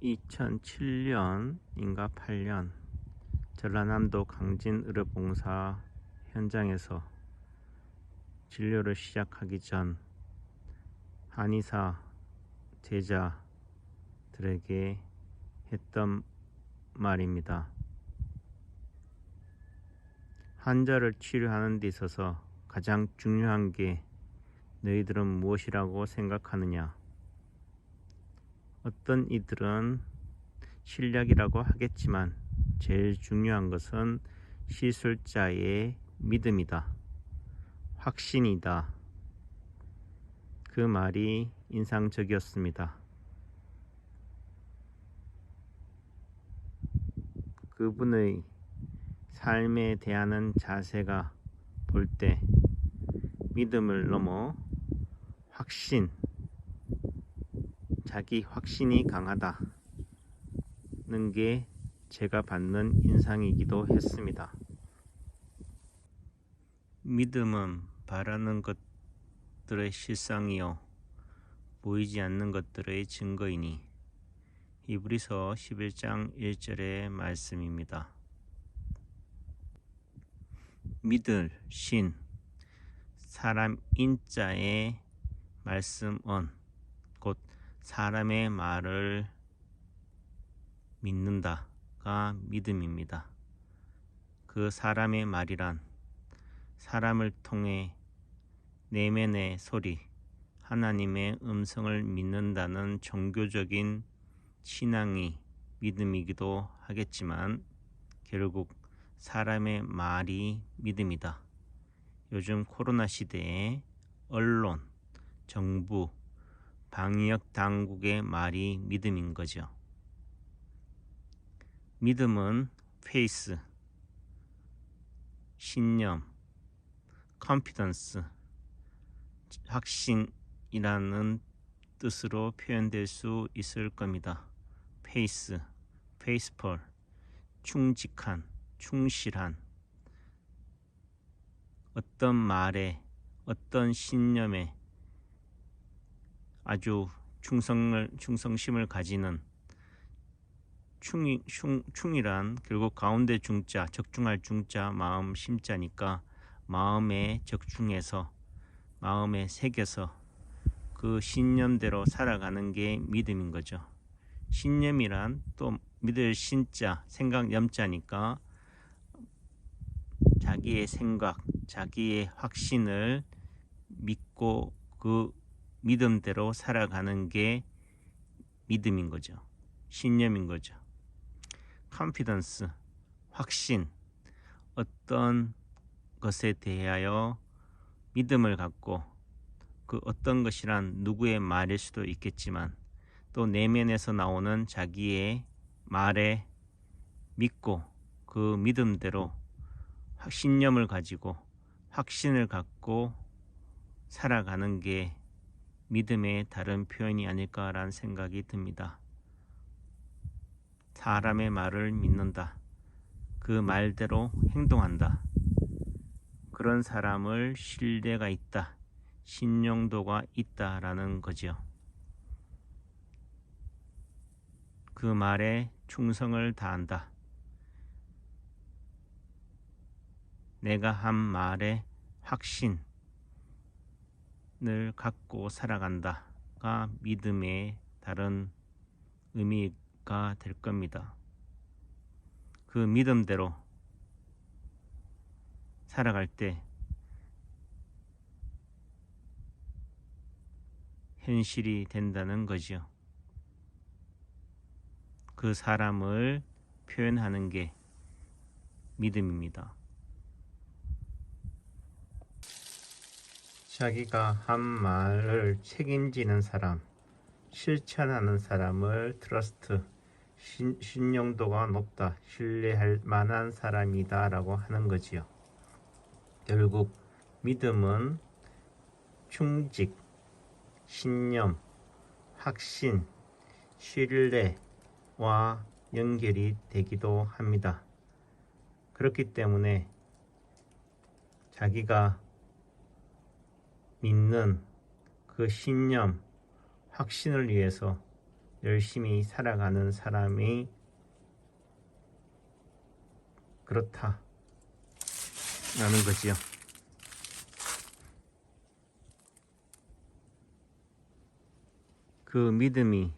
2007년인가 8년 전라남도 강진의료봉사 현장에서 진료를 시작하기 전 한의사 제자들에게 했던 말입니다. 환자를 치료하는 데 있어서 가장 중요한 게 너희들은 무엇이라고 생각하느냐? 어떤 이들은 실력이라고 하겠지만 제일 중요한 것은 시술자의 믿음이다. 확신이다. 그 말이 인상적이었습니다. 그분의 삶에 대하는 자세가 볼 때 믿음을 넘어 확신, 자기 확신이 강하다는 게 제가 받는 인상이기도 했습니다. 믿음은 바라는 것들의 실상이요 보이지 않는 것들의 증거이니 히브리서 11장 1절의 말씀입니다. 믿을 신, 사람 인자의 말씀은 곧 사람의 말을 믿는다가 믿음입니다. 그 사람의 말이란 사람을 통해 내면의 소리, 하나님의 음성을 믿는다는 종교적인 신앙이 믿음이기도 하겠지만 결국 사람의 말이 믿음이다. 요즘 코로나 시대에 언론, 정부, 방역 당국의 말이 믿음인 거죠. 믿음은 페이스, 신념, 컨피던스, 확신이라는 뜻으로 표현될 수 있을 겁니다. 페이스, 페이스풀, 충직한, 충실한, 어떤 말에, 어떤 신념에 아주 충성심을 가지는 충이란 결국 가운데 중자, 적중할 중자, 마음 심자니까 마음에 적중해서 마음에 새겨서 그 신념대로 살아가는 게 믿음인 거죠. 신념이란 또 믿을 신자, 생각 염자니까 자기의 생각, 자기의 확신을 믿고 그 믿음대로 살아가는 게 믿음인 거죠. 신념인 거죠. 컨피던스, 확신, 어떤 것에 대하여 믿음을 갖고 그 어떤 것이란 누구의 말일 수도 있겠지만 또 내면에서 나오는 자기의 말에 믿고 그 믿음대로 신념을 가지고 확신을 갖고 살아가는 게 믿음의 다른 표현이 아닐까라는 생각이 듭니다. 사람의 말을 믿는다. 그 말대로 행동한다. 그런 사람을 신뢰가 있다. 신용도가 있다라는 거죠. 그 말에 충성을 다한다. 내가 한 말에 확신을 갖고 살아간다가 믿음의 다른 의미가 될 겁니다. 그 믿음대로 살아갈 때 현실이 된다는 거죠. 그 사람을 표현하는 게 믿음입니다. 자기가 한 말을 책임지는 사람, 실천하는 사람을 트러스트, 신용도가 높다, 신뢰할 만한 사람이다 라고 하는 거지요. 결국 믿음은 충직, 신념, 확신, 신뢰와 연결이 되기도 합니다. 그렇기 때문에 자기가 믿는 그 신념, 확신을 위해서 열심히 살아가는 사람이 그렇다 라는 거지요. 그 믿음이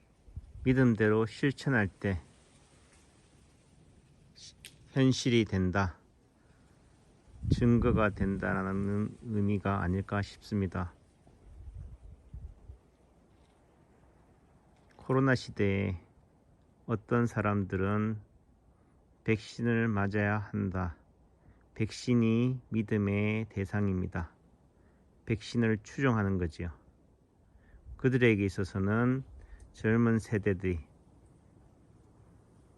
믿음대로 실천할 때 현실이 된다, 증거가 된다라는 의미가 아닐까 싶습니다. 코로나 시대에 어떤 사람들은 백신을 맞아야 한다. 백신이 믿음의 대상입니다. 백신을 추종하는 거지요. 그들에게 있어서는 젊은 세대들이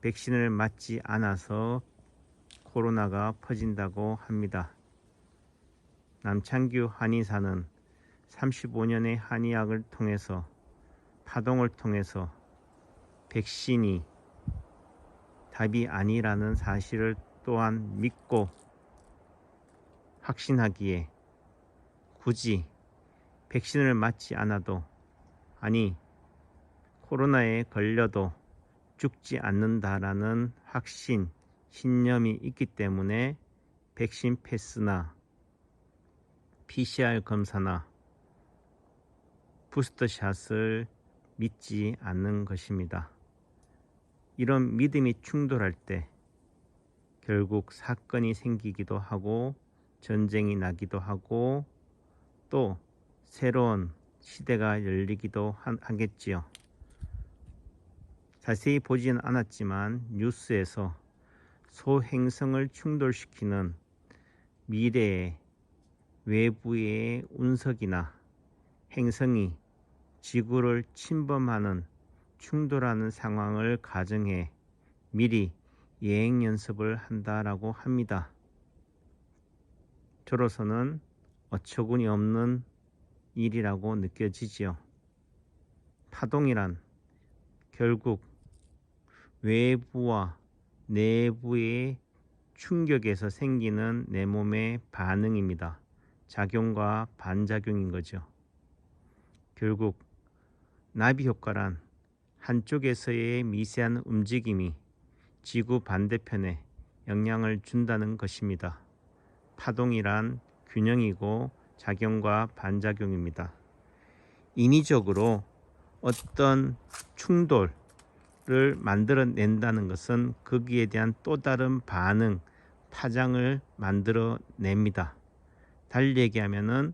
백신을 맞지 않아서 코로나가 퍼진다고 합니다. 남창규 한의사는 35년의 한의학을 통해서 파동을 통해서 백신이 답이 아니라는 사실을 또한 믿고 확신하기에 굳이 백신을 맞지 않아도, 아니 코로나에 걸려도 죽지 않는다라는 확신, 신념이 있기 때문에 백신 패스나 PCR 검사나 부스터샷을 믿지 않는 것입니다. 이런 믿음이 충돌할 때 결국 사건이 생기기도 하고 전쟁이 나기도 하고 또 새로운 시대가 열리기도 하겠지요. 자세히 보지는 않았지만 뉴스에서 소행성을 충돌시키는 미래의 외부의 운석이나 행성이 지구를 침범하는 충돌하는 상황을 가정해 미리 예행 연습을 한다라고 합니다. 저로서는 어처구니 없는 일이라고 느껴지지요. 파동이란 결국 외부와 내부의 충격에서 생기는 내 몸의 반응입니다. 작용과 반작용인 거죠. 결국 나비 효과란 한쪽에서의 미세한 움직임이 지구 반대편에 영향을 준다는 것입니다. 파동이란 균형이고 작용과 반작용입니다. 인위적으로 어떤 충돌을 만들어낸다는 것은 거기에 대한 또 다른 반응, 파장을 만들어냅니다. 달리 얘기하면은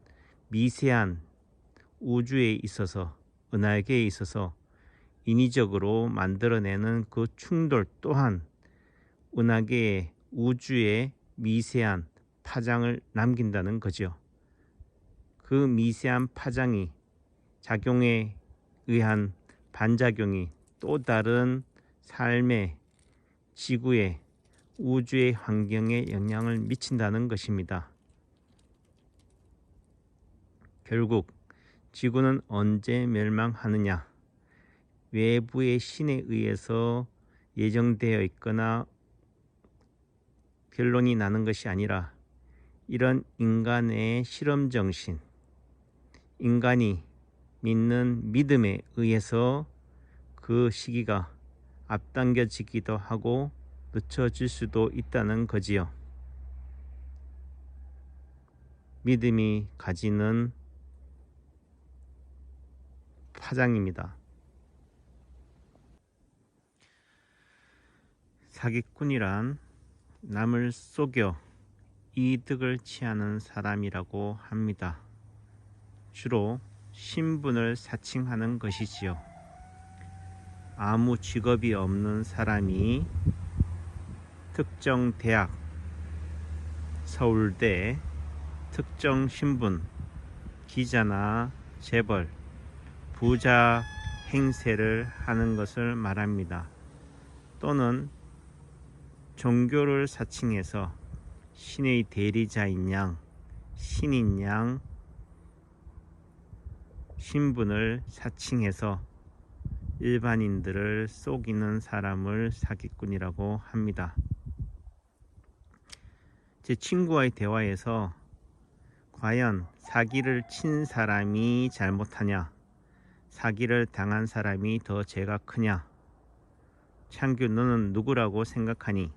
미세한 우주에 있어서, 은하계에 있어서 인위적으로 만들어내는 그 충돌 또한 은하계의 우주의 미세한 파장을 남긴다는 거죠. 그 미세한 파장이 작용에 의한 반작용이 또 다른 삶의, 지구의, 우주의 환경에 영향을 미친다는 것입니다. 결국 지구는 언제 멸망하느냐? 외부의 신에 의해서 예정되어 있거나 결론이 나는 것이 아니라 이런 인간의 실험정신, 인간이 믿는 믿음에 의해서 그 시기가 앞당겨지기도 하고 늦춰질 수도 있다는 거지요. 믿음이 가지는 파장입니다. 사기꾼이란 남을 속여 이득을 취하는 사람이라고 합니다. 주로 신분을 사칭하는 것이지요. 아무 직업이 없는 사람이 특정 대학, 서울대, 특정 신분, 기자나 재벌, 부자 행세를 하는 것을 말합니다. 또는 종교를 사칭해서 신의 대리자인 양, 신인 양 신분을 사칭해서 일반인들을 속이는 사람을 사기꾼이라고 합니다. 제 친구와의 대화에서 과연 사기를 친 사람이 잘못하냐, 사기를 당한 사람이 더 죄가 크냐? 창규, 너는 누구라고 생각하니?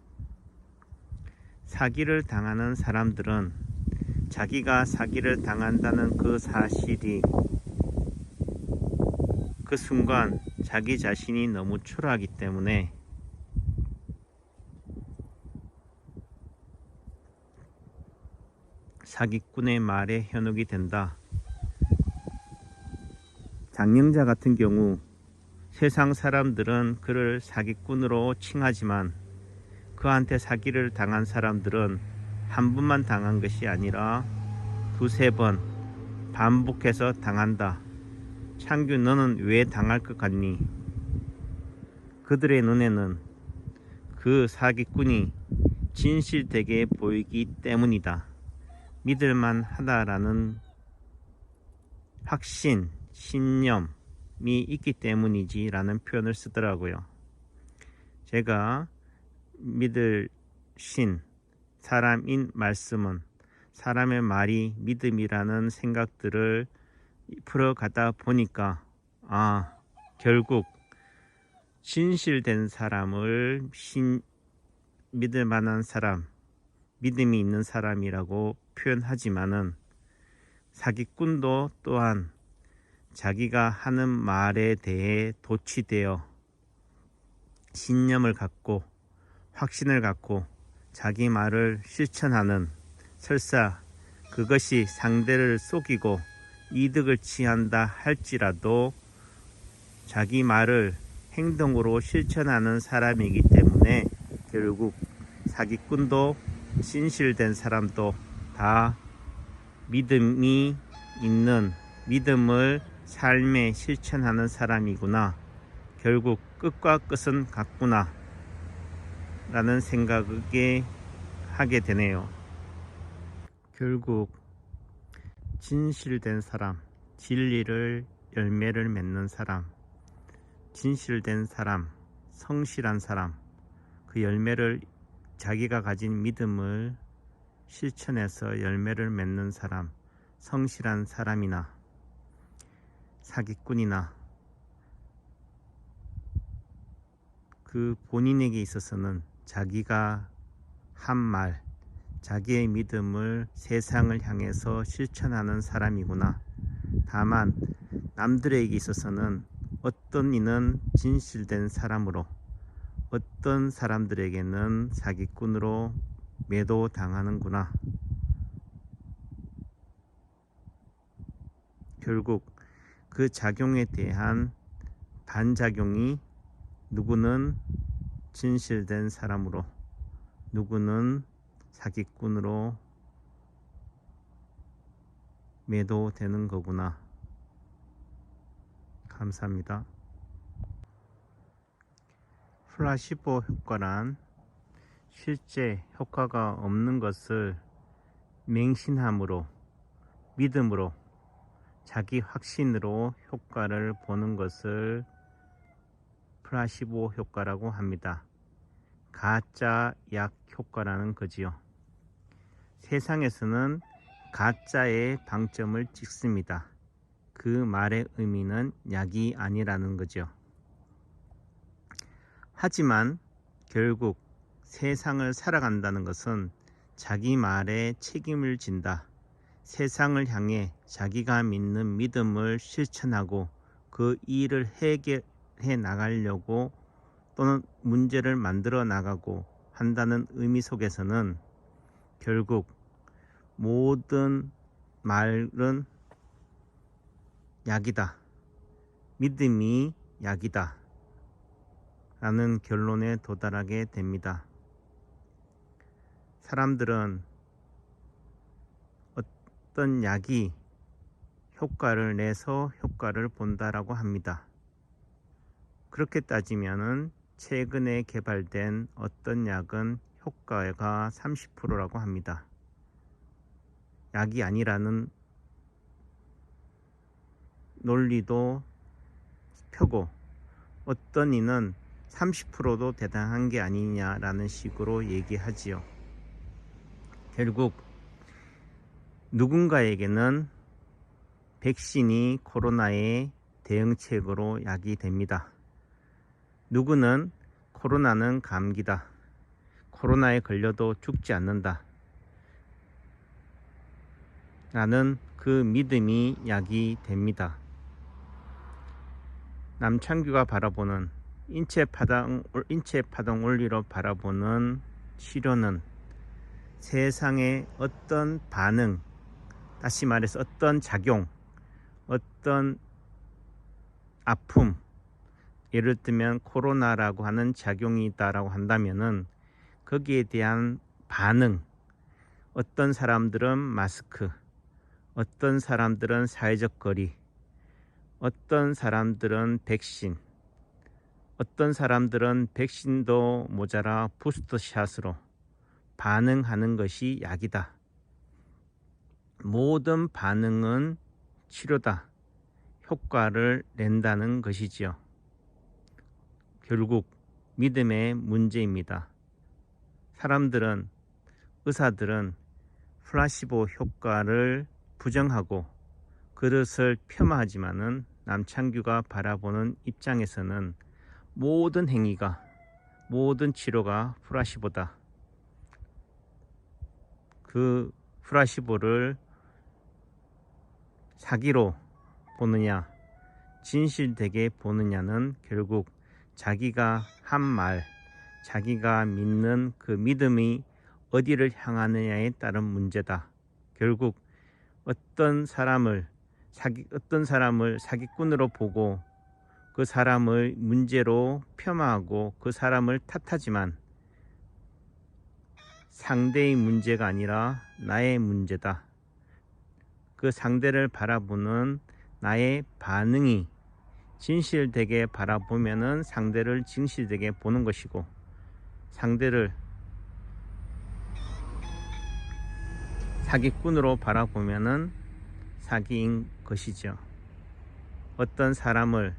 사기를 당하는 사람들은 자기가 사기를 당한다는 그 사실이 그 순간 자기 자신이 너무 초라하기 때문에 사기꾼의 말에 현혹이 된다. 장영자 같은 경우 세상 사람들은 그를 사기꾼으로 칭하지만 그한테 사기를 당한 사람들은 한 번만 당한 것이 아니라 두세 번 반복해서 당한다. 창규, 너는 왜 당할 것 같니? 그들의 눈에는 그 사기꾼이 진실되게 보이기 때문이다. 믿을만 하다라는 확신, 신념이 있기 때문이지 라는 표현을 쓰더라고요. 제가 믿을 신, 사람인 말씀은 사람의 말이 믿음이라는 생각들을 풀어가다 보니까 결국 진실된 사람을 믿을 만한 사람, 믿음이 있는 사람이라고 표현하지만은 사기꾼도 또한 자기가 하는 말에 대해 도취되어 신념을 갖고 확신을 갖고 자기 말을 실천하는, 설사 그것이 상대를 속이고 이득을 취한다 할지라도 자기 말을 행동으로 실천하는 사람이기 때문에 결국 사기꾼도 진실된 사람도 다 믿음이 있는, 믿음을 삶에 실천하는 사람이구나, 결국 끝과 끝은 같구나 라는 생각을 하게 되네요. 결국 진실된 사람, 진리를 열매를 맺는 사람, 진실된 사람, 성실한 사람, 그 열매를 자기가 가진 믿음을 실천해서 열매를 맺는 사람, 성실한 사람이나 사기꾼이나 그 본인에게 있어서는 자기가 한 말, 자기의 믿음을 세상을 향해서 실천하는 사람이구나. 다만 남들에게 있어서는 어떤 이는 진실된 사람으로, 어떤 사람들에게는 사기꾼으로 매도당하는구나. 결국 그 작용에 대한 반작용이 누구는 진실된 사람으로, 누구는 사기꾼으로 매도되는 거구나. 감사합니다. 플라시보 효과란 실제 효과가 없는 것을 맹신함으로, 믿음으로, 자기 확신으로 효과를 보는 것을 플라시보 효과라고 합니다. 가짜 약 효과라는 거지요. 세상에서는 가짜의 방점을 찍습니다. 그 말의 의미는 약이 아니라는 거죠. 하지만 결국 세상을 살아간다는 것은 자기 말에 책임을 진다. 세상을 향해 자기가 믿는 믿음을 실천하고 그 일을 해결해 나가려고 또는 문제를 만들어 나가고 한다는 의미 속에서는 결국 모든 말은 약이다. 믿음이 약이다. 라는 결론에 도달하게 됩니다. 사람들은 어떤 약이 효과를 내서 효과를 본다라고 합니다. 그렇게 따지면은 최근에 개발된 어떤 약은 효과가 30%라고 합니다. 약이 아니라는 논리도 펴고, 어떤 이는 30%도 대단한 게 아니냐라는 식으로 얘기하지요. 결국 누군가에게는 백신이 코로나의 대응책으로 야기됩니다. 누구는 코로나는 감기다. 코로나에 걸려도 죽지 않는다. 라는 그 믿음이 야기됩니다. 남창규가 바라보는 인체 파동 원리로 바라보는 치료는 세상의 어떤 반응, 다시 말해서 어떤 작용, 어떤 아픔, 예를 들면 코로나라고 하는 작용이 있다라고 한다면은 거기에 대한 반응, 어떤 사람들은 마스크, 어떤 사람들은 사회적 거리, 어떤 사람들은 백신, 어떤 사람들은 백신도 모자라 부스터샷으로 반응하는 것이 약이다. 모든 반응은 치료다. 효과를 낸다는 것이지요. 결국 믿음의 문제입니다. 사람들은, 의사들은 플라시보 효과를 부정하고 그것을 폄하하지만은 남창규가 바라보는 입장에서는 모든 행위가, 모든 치료가 플라시보다. 그 플라시보를 사기로 보느냐, 진실되게 보느냐는 결국 자기가 한 말, 자기가 믿는 그 믿음이 어디를 향하느냐에 따른 문제다. 결국 어떤 사람을 사기꾼으로 보고 그 사람을 문제로 폄하하고 그 사람을 탓하지만 상대의 문제가 아니라 나의 문제다. 그 상대를 바라보는 나의 반응이 진실되게 바라보면은 상대를 진실되게 보는 것이고, 상대를 사기꾼으로 바라보면은 사기인 것이죠. 어떤 사람을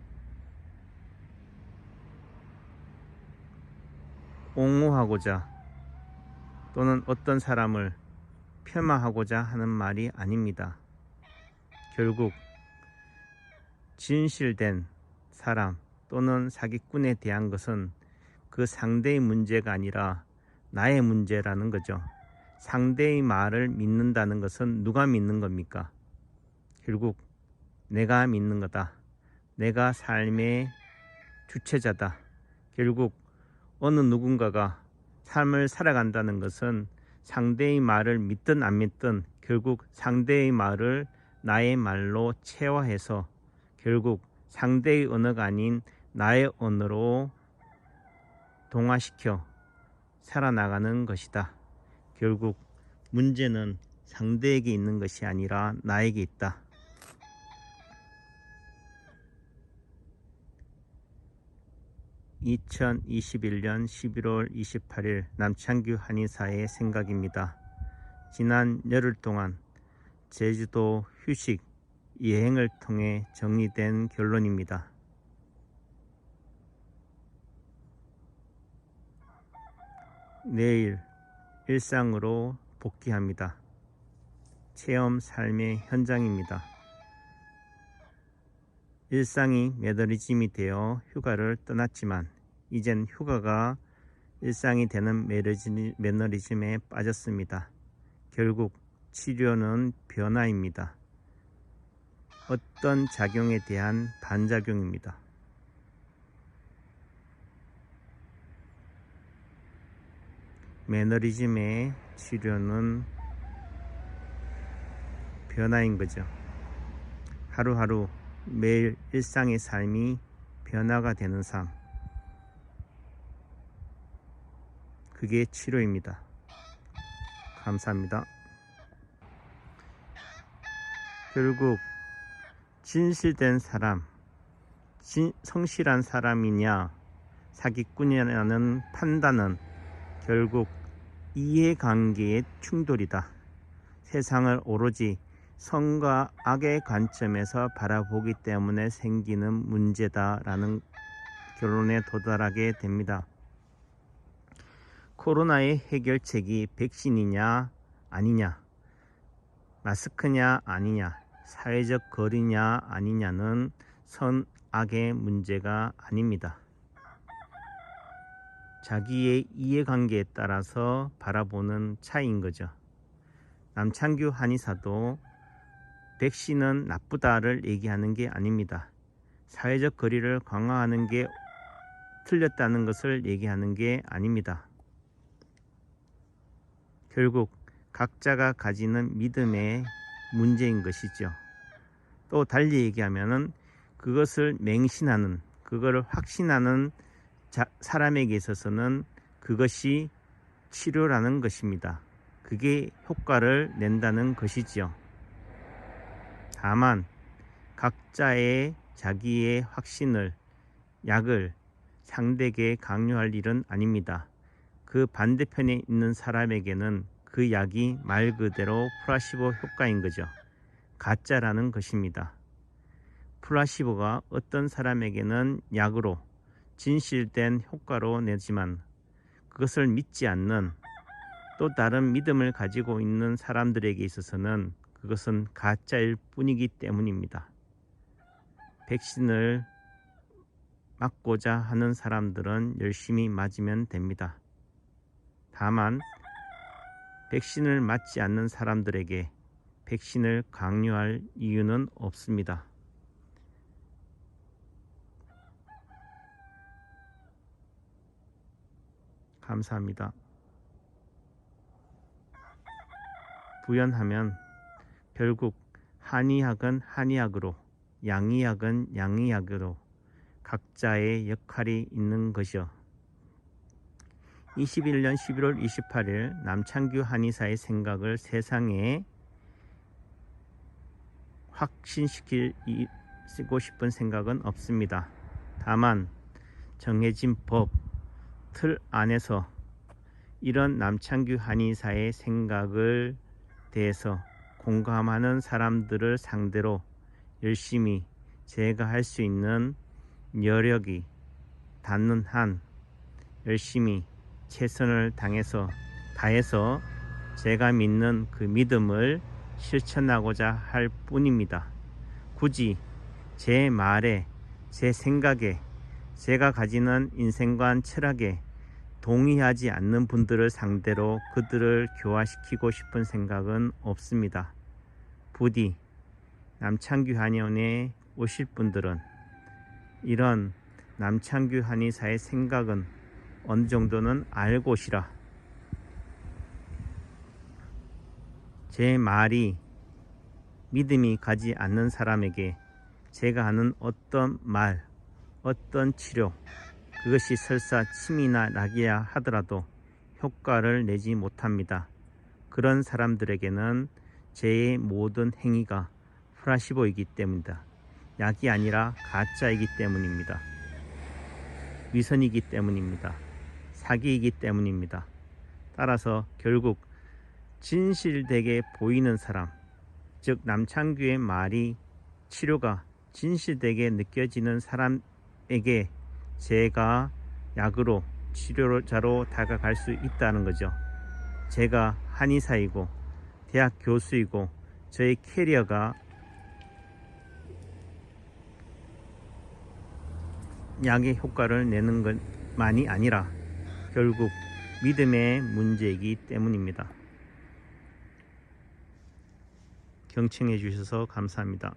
옹호하고자 또는 어떤 사람을 폄하하고자 하는 말이 아닙니다. 결국 진실된 사람 또는 사기꾼에 대한 것은 그 상대의 문제가 아니라 나의 문제라는 거죠. 상대의 말을 믿는다는 것은 누가 믿는 겁니까? 결국 내가 믿는 거다. 내가 삶의 주체자다. 결국 어느 누군가가 삶을 살아간다는 것은 상대의 말을 믿든 안 믿든 결국 상대의 말을 나의 말로 체화해서 결국 상대의 언어가 아닌 나의 언어로 동화시켜 살아나가는 것이다. 결국 문제는 상대에게 있는 것이 아니라 나에게 있다. (2021년 11월 28일) 남창규 한의사의 생각입니다. 지난 열흘 동안 제주도 휴식 여행을 통해 정리된 결론입니다. 내일 일상으로 복귀합니다. 체험 삶의 현장입니다. 일상이 매너리즘이 되어 휴가를 떠났지만 이젠 휴가가 일상이 되는 매너리즘에 빠졌습니다. 결국 치료는 변화입니다. 어떤 작용에 대한 반작용입니다. 매너리즘의 치료는 변화인 거죠. 하루하루 매일 일상의 삶이 변화가 되는 삶, 그게 치료입니다. 감사합니다. 결국 진실된 사람, 성실한 사람이냐 사기꾼이라는 판단은 결국 이해관계의 충돌이다. 세상을 오로지 선과 악의 관점에서 바라보기 때문에 생기는 문제다라는 결론에 도달하게 됩니다. 코로나의 해결책이 백신이냐 아니냐, 마스크냐 아니냐, 사회적 거리냐 아니냐는 선악의 문제가 아닙니다. 자기의 이해관계에 따라서 바라보는 차이인 거죠. 남창규 한의사도 백신은 나쁘다를 얘기하는 게 아닙니다. 사회적 거리를 강화하는 게 틀렸다는 것을 얘기하는 게 아닙니다. 결국 각자가 가지는 믿음의 문제인 것이죠. 또 달리 얘기하면은 그것을 맹신하는, 그거를 확신하는 사람에게 있어서는 그것이 치료라는 것입니다. 그게 효과를 낸다는 것이지요. 다만 각자의 자기의 확신을, 약을 상대에게 강요할 일은 아닙니다. 그 반대편에 있는 사람에게는 그 약이 말 그대로 플라시보 효과인 거죠. 가짜라는 것입니다. 플라시보가 어떤 사람에게는 약으로 진실된 효과로 내지만 그것을 믿지 않는 또 다른 믿음을 가지고 있는 사람들에게 있어서는 그것은 가짜일 뿐이기 때문입니다. 백신을 맞고자 하는 사람들은 열심히 맞으면 됩니다. 다만 백신을 맞지 않는 사람들에게 백신을 강요할 이유는 없습니다. 감사합니다. 부연하면 결국 한의학은 한의학으로, 양의학은 양의학으로 각자의 역할이 있는 것이요. 21년 11월 28일 남창규 한의사의 생각을 세상에 확신시키고 싶은 생각은 없습니다. 다만 정해진 법, 틀 안에서 이런 남창규 한의사의 생각을 대해서 공감하는 사람들을 상대로 열심히 제가 할 수 있는 여력이 닿는 한 열심히 최선을 다해서 제가 믿는 그 믿음을 실천하고자 할 뿐입니다. 굳이 제 말에, 제 생각에, 제가 가지는 인생관 철학에 동의하지 않는 분들을 상대로 그들을 교화시키고 싶은 생각은 없습니다. 부디 남창규 한의원에 오실 분들은 이런 남창규 한의사의 생각은 어느 정도는 알고 오시라. 제 말이 믿음이 가지 않는 사람에게 제가 하는 어떤 말, 어떤 치료, 그것이 설사 침이나 낙이야 하더라도 효과를 내지 못합니다. 그런 사람들에게는 제 모든 행위가 플라시보이기 때문이다. 약이 아니라 가짜이기 때문입니다. 위선이기 때문입니다. 사기이기 때문입니다. 따라서 결국 진실되게 보이는 사람, 즉 남창규의 말이 치료가 진실되게 느껴지는 사람에게 제가 약으로 치료자로 다가갈 수 있다는 거죠. 제가 한의사이고 대학 교수이고 저의 캐리어가 약의 효과를 내는 것만이 아니라 결국 믿음의 문제이기 때문입니다. 경청해 주셔서 감사합니다.